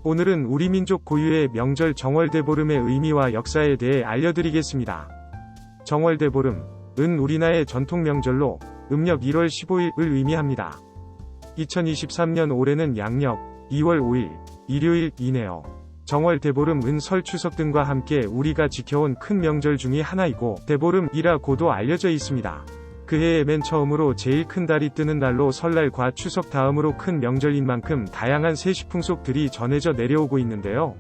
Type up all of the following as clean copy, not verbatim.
오늘은 우리 민족 고유의 명절 정월대보름의 의미와 역사에 대해 알려드리겠습니다. 정월대보름은 우리나라의 전통 명절로 음력 1월 15일을 의미합니다. 2023년 올해는 양력 2월 5일 일요일이네요. 정월대보름은 설 추석 등과 함께 우리가 지켜온 큰 명절 중의 하나이고 대보름이라고도 알려져 있습니다. 그해에 맨 처음으로 제일 큰 달이 뜨는 날로 설날과 추석 다음으로 큰 명절인 만큼 다양한 세시풍속들이 전해져 내려오고 있는데요.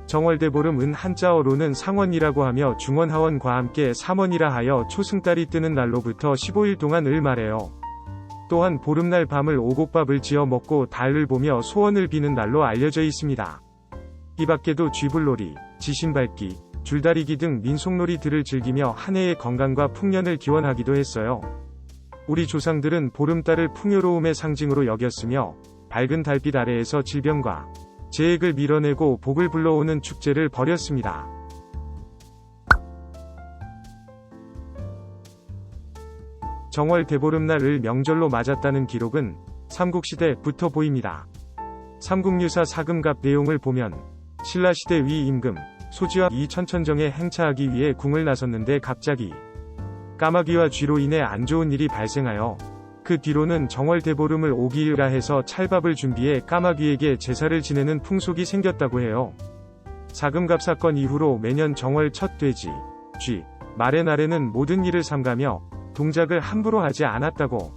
정월대보름은 한자어로는 상원이라고 하며 중원하원과 함께 삼원이라 하여 초승달이 뜨는 날로부터 15일 동안을 말해요. 또한 보름날 밤을 오곡밥을 지어 먹고 달을 보며 소원을 비는 날로 알려져 있습니다. 이 밖에도 쥐불놀이, 지신밟기, 줄다리기 등 민속놀이들을 즐기며 한 해의 건강과 풍년을 기원하기도 했어요. 우리 조상들은 보름달을 풍요로움의 상징으로 여겼으며 밝은 달빛 아래에서 질병과 재액을 밀어내고 복을 불러오는 축제를 벌였습니다. 정월 대보름날을 명절로 맞았다는 기록은 삼국시대부터 보입니다. 삼국유사 사금갑 내용을 보면 신라시대 위 임금 소지와 이 천천정에 행차하기 위해 궁을 나섰는데 갑자기 까마귀와 쥐로 인해 안 좋은 일이 발생하여 그 뒤로는 정월대보름을 오기일라 해서 찰밥을 준비해 까마귀에게 제사를 지내는 풍속이 생겼다고 해요. 사금갑 사건 이후로 매년 정월 첫 돼지, 쥐, 말의 날에는 모든 일을 삼가며 동작을 함부로 하지 않았다고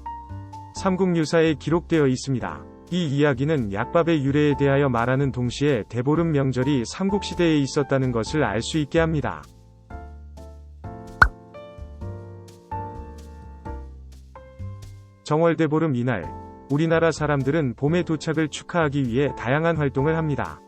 삼국유사에 기록되어 있습니다. 이 이야기는 약밥의 유래에 대하여 말하는 동시에 대보름 명절이 삼국시대에 있었다는 것을 알 수 있게 합니다. 정월대보름 이날, 우리나라 사람들은 봄의 도착을 축하하기 위해 다양한 활동을 합니다.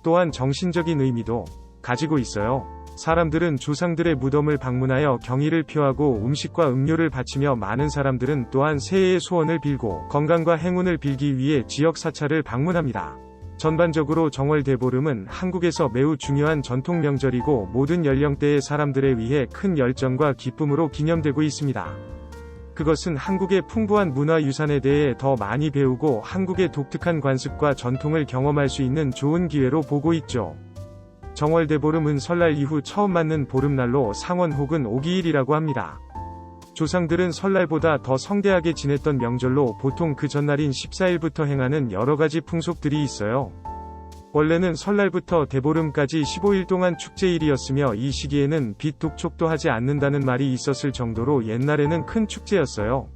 또한 정신적인 의미도 가지고 있어요. 사람들은 조상들의 무덤을 방문하여 경의를 표하고 음식과 음료를 바치며 많은 사람들은 또한 새해의 소원을 빌고 건강과 행운을 빌기 위해 지역 사찰을 방문합니다. 전반적으로 정월대보름은 한국에서 매우 중요한 전통 명절이고 모든 연령대의 사람들에 의해 큰 열정과 기쁨으로 기념되고 있습니다. 그것은 한국의 풍부한 문화유산에 대해 더 많이 배우고 한국의 독특한 관습과 전통을 경험할 수 있는 좋은 기회로 보고 있죠. 정월대보름은 설날 이후 처음 맞는 보름날로 상원 혹은 오기일이라고 합니다. 조상들은 설날보다 더 성대하게 지냈던 명절로 보통 그 전날인 14일부터 행하는 여러가지 풍속들이 있어요. 원래는 설날부터 대보름까지 15일 동안 축제일이었으며 이 시기에는 빛 독촉도 하지 않는다는 말이 있었을 정도로 옛날에는 큰 축제였어요.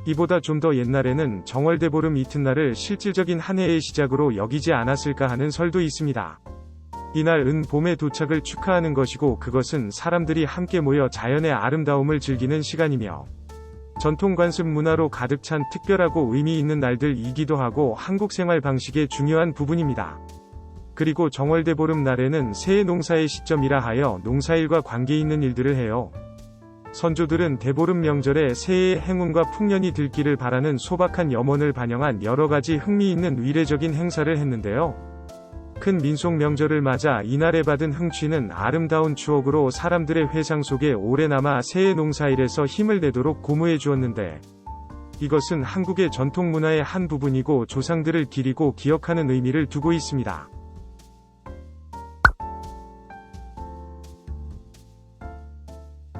이보다 좀 더 옛날에는 정월대보름 이튿날을 실질적인 한 해의 시작으로 여기지 않았을까 하는 설도 있습니다. 이날은 봄의 도착을 축하하는 것이고 그것은 사람들이 함께 모여 자연의 아름다움을 즐기는 시간이며 전통 관습 문화로 가득 찬 특별하고 의미 있는 날들이기도 하고 한국 생활 방식의 중요한 부분입니다. 그리고 정월대보름 날에는 새해 농사의 시점이라 하여 농사일과 관계 있는 일들을 해요. 선조들은 대보름 명절에 새해의 행운과 풍년이 들기를 바라는 소박한 염원을 반영한 여러가지 흥미있는 위례적인 행사를 했는데요. 큰 민속 명절을 맞아 이날에 받은 흥취는 아름다운 추억으로 사람들의 회상 속에 오래 남아 새해 농사일에서 힘을 내도록 고무해 주었는데 이것은 한국의 전통 문화의 한 부분이고 조상들을 기리고 기억하는 의미를 두고 있습니다.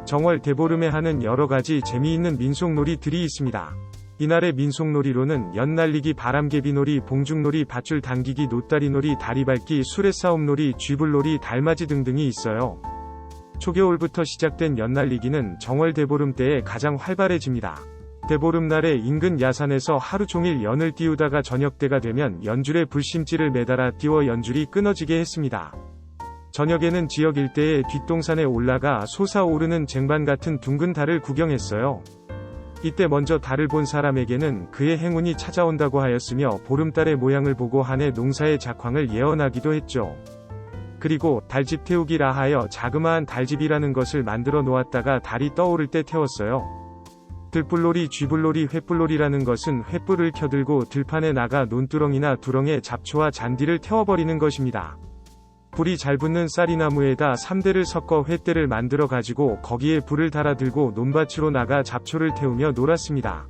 정월 대보름에 하는 여러가지 재미있는 민속놀이들이 있습니다. 이날의 민속놀이로는 연날리기, 바람개비놀이, 봉죽놀이, 밧줄 당기기, 노다리놀이, 다리밟기, 수레싸움놀이, 쥐불놀이, 달맞이 등등이 있어요. 초겨울부터 시작된 연날리기는 정월 대보름 때에 가장 활발해집니다. 대보름날에 인근 야산에서 하루 종일 연을 띄우다가 저녁때가 되면 연줄에 불심지를 매달아 띄워 연줄이 끊어지게 했습니다. 저녁에는 지역 일대의 뒷동산에 올라가 솟아오르는 쟁반 같은 둥근 달을 구경했어요. 이때 먼저 달을 본 사람에게는 그의 행운이 찾아온다고 하였으며 보름달의 모양을 보고 한 해 농사의 작황을 예언하기도 했죠. 그리고 달집 태우기라 하여 자그마한 달집이라는 것을 만들어 놓았다가 달이 떠오를 때 태웠어요. 들불놀이, 쥐불놀이, 횃불놀이라는 것은 횃불을 켜들고 들판에 나가 논두렁이나 두렁에 잡초와 잔디를 태워버리는 것입니다. 불이 잘 붙는 쌀이나무에다 3대를 섞어 횃대를 만들어 가지고 거기에 불을 달아 들고 논밭으로 나가 잡초를 태우며 놀았습니다.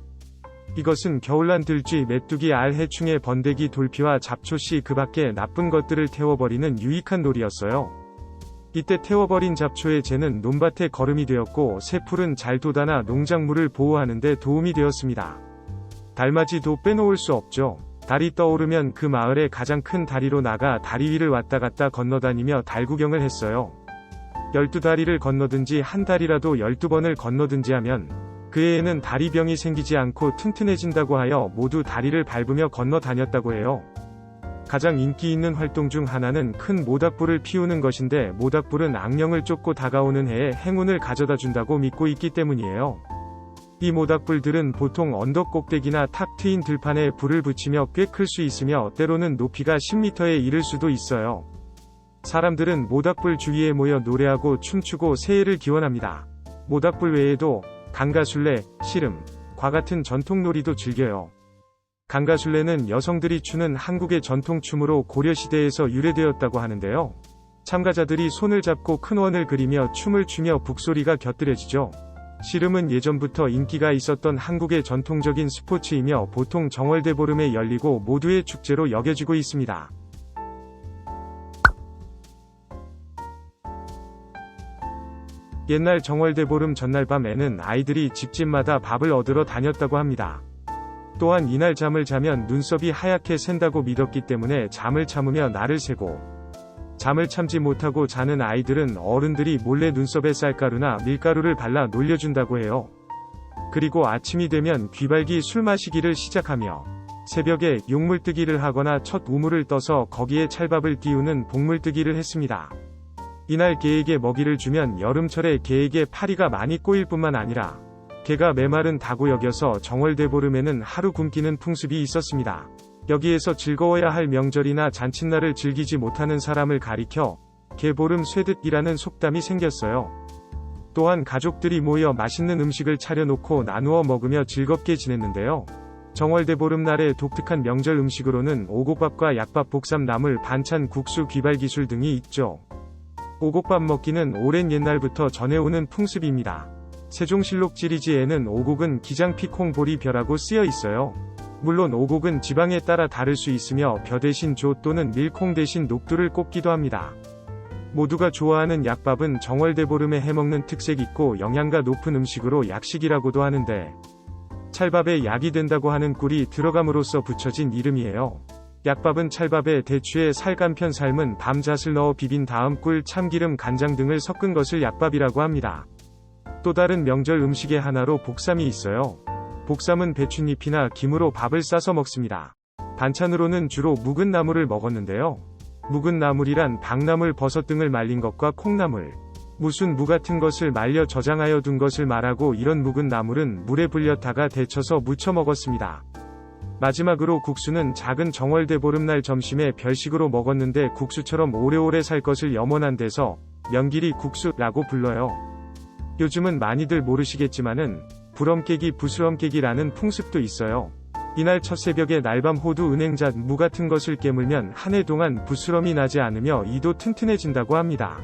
이것은 겨울난 들쥐, 메뚜기, 알, 해충의 번데기, 돌피와 잡초씨 그 밖에 나쁜 것들을 태워버리는 유익한 놀이였어요. 이때 태워버린 잡초의 재는 논밭에 거름이 되었고 새풀은 잘 돋아나 농작물을 보호하는 데 도움이 되었습니다. 달맞이도 빼놓을 수 없죠. 달이 떠오르면 그 마을의 가장 큰 다리로 나가 다리 위를 왔다 갔다 건너다니며 달 구경을 했어요. 12다리를 건너든지 한 달이라도 12번을 건너든지 하면 그 해에는 다리병이 생기지 않고 튼튼해진다고 하여 모두 다리를 밟으며 건너 다녔다고 해요. 가장 인기 있는 활동 중 하나는 큰 모닥불을 피우는 것인데 모닥불은 악령을 쫓고 다가오는 해에 행운을 가져다 준다고 믿고 있기 때문이에요. 이 모닥불들은 보통 언덕 꼭대기나 탁 트인 들판에 불을 붙이며 꽤 클 수 있으며 때로는 높이가 10m에 이를 수도 있어요. 사람들은 모닥불 주위에 모여 노래하고 춤추고 새해를 기원합니다. 모닥불 외에도 강가술래, 씨름과 같은 전통놀이도 즐겨요. 강가술래는 여성들이 추는 한국의 전통춤으로 고려시대에서 유래되었다고 하는데요. 참가자들이 손을 잡고 큰 원을 그리며 춤을 추며 북소리가 곁들여지죠. 씨름은 예전부터 인기가 있었던 한국의 전통적인 스포츠이며 보통 정월대보름에 열리고 모두의 축제로 여겨지고 있습니다. 옛날 정월대보름 전날 밤에는 아이들이 집집마다 밥을 얻으러 다녔다고 합니다. 또한 이날 잠을 자면 눈썹이 하얗게 샌다고 믿었기 때문에 잠을 참으며 날을 새고, 잠을 참지 못하고 자는 아이들은 어른들이 몰래 눈썹에 쌀가루나 밀가루를 발라 놀려준다고 해요. 그리고 아침이 되면 귀발기 술 마시기를 시작하며 새벽에 용물뜨기를 하거나 첫 우물을 떠서 거기에 찰밥을 띄우는 복물뜨기를 했습니다. 이날 개에게 먹이를 주면 여름철에 개에게 파리가 많이 꼬일 뿐만 아니라 개가 메마른 다고 여겨서 정월대보름에는 하루 굶기는 풍습이 있었습니다. 여기에서 즐거워야 할 명절이나 잔칫날을 즐기지 못하는 사람을 가리켜 개보름 쇠듯이라는 속담이 생겼어요. 또한 가족들이 모여 맛있는 음식을 차려놓고 나누어 먹으며 즐겁게 지냈는데요. 정월대보름날의 독특한 명절 음식으로는 오곡밥과 약밥, 복삼, 나물, 반찬, 국수, 귀발기술 등이 있죠. 오곡밥 먹기는 오랜 옛날부터 전해오는 풍습입니다. 세종실록 찌리지에는 오곡은 기장피 콩보리 벼라고 쓰여 있어요. 물론 오곡은 지방에 따라 다를 수 있으며 벼 대신 조 또는 밀콩 대신 녹두를 꼽기도 합니다. 모두가 좋아하는 약밥은 정월대보름에 해먹는 특색 있고 영양가 높은 음식으로 약식이라고도 하는데 찰밥에 약이 된다고 하는 꿀이 들어감으로써 붙여진 이름이에요. 약밥은 찰밥에 대추에 살간편 삶은 밤잣을 넣어 비빈 다음 꿀, 참기름, 간장 등을 섞은 것을 약밥이라고 합니다. 또 다른 명절 음식의 하나로 복삼이 있어요. 복삼은 배춧잎이나 김으로 밥을 싸서 먹습니다. 반찬으로는 주로 묵은 나물을 먹었는데요. 묵은 나물이란 박나물, 버섯 등을 말린 것과 콩나물, 무순 무 같은 것을 말려 저장하여 둔 것을 말하고 이런 묵은 나물은 물에 불렸다가 데쳐서 무쳐 먹었습니다. 마지막으로 국수는 작은 정월대보름날 점심에 별식으로 먹었는데 국수처럼 오래오래 살 것을 염원한 데서 명길이 국수라고 불러요. 요즘은 많이들 모르시겠지만은 불엄깨기, 부스럼깨기라는 풍습도 있어요. 이날 첫 새벽에 날밤 호두, 은행잣, 무 같은 것을 깨물면 한 해 동안 부스럼이 나지 않으며 이도 튼튼해진다고 합니다.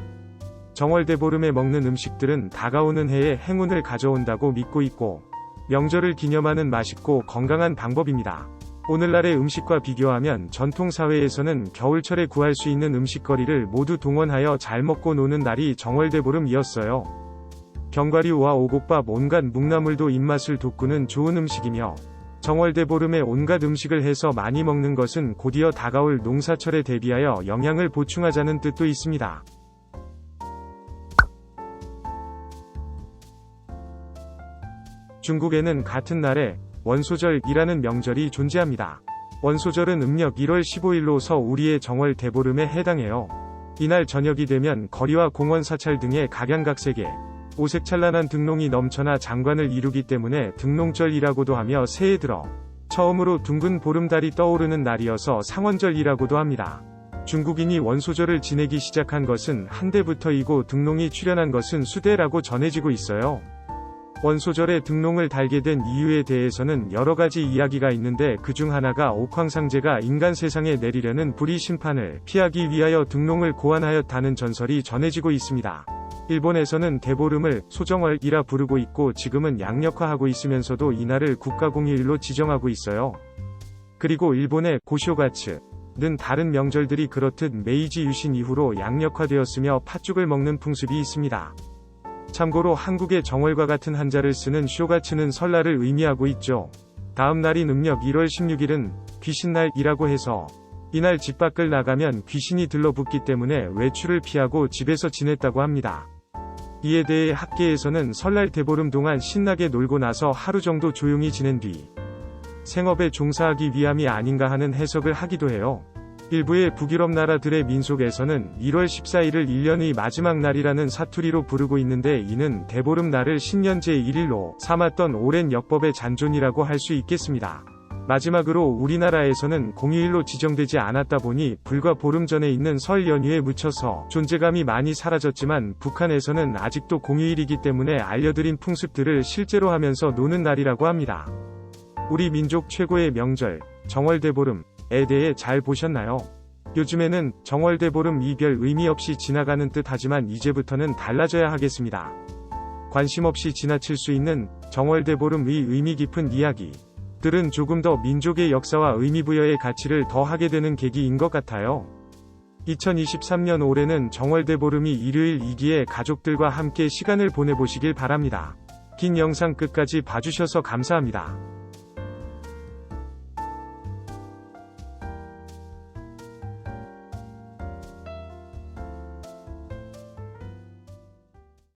정월대보름에 먹는 음식들은 다가오는 해에 행운을 가져온다고 믿고 있고 명절을 기념하는 맛있고 건강한 방법입니다. 오늘날의 음식과 비교하면 전통사회에서는 겨울철에 구할 수 있는 음식거리를 모두 동원하여 잘 먹고 노는 날이 정월대보름이었어요. 견과류와 오곡밥, 온갖 묵나물도 입맛을 돋구는 좋은 음식이며 정월대보름에 온갖 음식을 해서 많이 먹는 것은 곧이어 다가올 농사철에 대비하여 영양을 보충하자는 뜻도 있습니다. 중국에는 같은 날에 원소절이라는 명절이 존재합니다. 원소절은 음력 1월 15일로서 우리의 정월대보름에 해당해요. 이날 저녁이 되면 거리와 공원, 사찰 등의 각양각색의 오색찬란한 등롱이 넘쳐나 장관을 이루기 때문에 등롱절이라고도 하며 새해 들어 처음으로 둥근 보름달이 떠오르는 날이어서 상원절이라고도 합니다. 중국인이 원소절을 지내기 시작한 것은 한대부터이고 등롱이 출현한 것은 수대라고 전해지고 있어요. 원소절에 등롱을 달게 된 이유에 대해서는 여러 가지 이야기가 있는데 그중 하나가 옥황상제가 인간 세상에 내리려는 불의 심판을 피하기 위하여 등롱을 고안하였다는 전설이 전해지고 있습니다. 일본에서는 대보름을 소정월이라 부르고 있고 지금은 양력화하고 있으면서도 이날을 국가공휴일로 지정하고 있어요. 그리고 일본의 고쇼가츠는 다른 명절들이 그렇듯 메이지 유신 이후로 양력화되었으며 팥죽을 먹는 풍습이 있습니다. 참고로 한국의 정월과 같은 한자를 쓰는 쇼가츠는 설날을 의미하고 있죠. 다음 날인 음력 1월 16일은 귀신날이라고 해서 이날 집 밖을 나가면 귀신이 들러붙기 때문에 외출을 피하고 집에서 지냈다고 합니다. 이에 대해 학계에서는 설날 대보름 동안 신나게 놀고 나서 하루 정도 조용히 지낸 뒤 생업에 종사하기 위함이 아닌가 하는 해석을 하기도 해요. 일부의 북유럽 나라들의 민속에서는 1월 14일을 1년의 마지막 날이라는 사투리로 부르고 있는데 이는 대보름 날을 신년 제1일로 삼았던 오랜 역법의 잔존이라고 할 수 있겠습니다. 마지막으로 우리나라에서는 공휴일로 지정되지 않았다 보니 불과 보름 전에 있는 설 연휴에 묻혀서 존재감이 많이 사라졌지만 북한에서는 아직도 공휴일이기 때문에 알려드린 풍습들을 실제로 하면서 노는 날이라고 합니다. 우리 민족 최고의 명절, 정월대보름에 대해 잘 보셨나요? 요즘에는 정월대보름이 별 의미 없이 지나가는 듯 하지만 이제부터는 달라져야 하겠습니다. 관심 없이 지나칠 수 있는 정월대보름의 의미 깊은 이야기들은 조금 더 민족의 역사와 의미부여의 가치를 더하게 되는 계기인 것 같아요. 2023년 올해는 정월대보름이 일요일이기에 가족들과 함께 시간을 보내보시길 바랍니다. 긴 영상 끝까지 봐주셔서 감사합니다.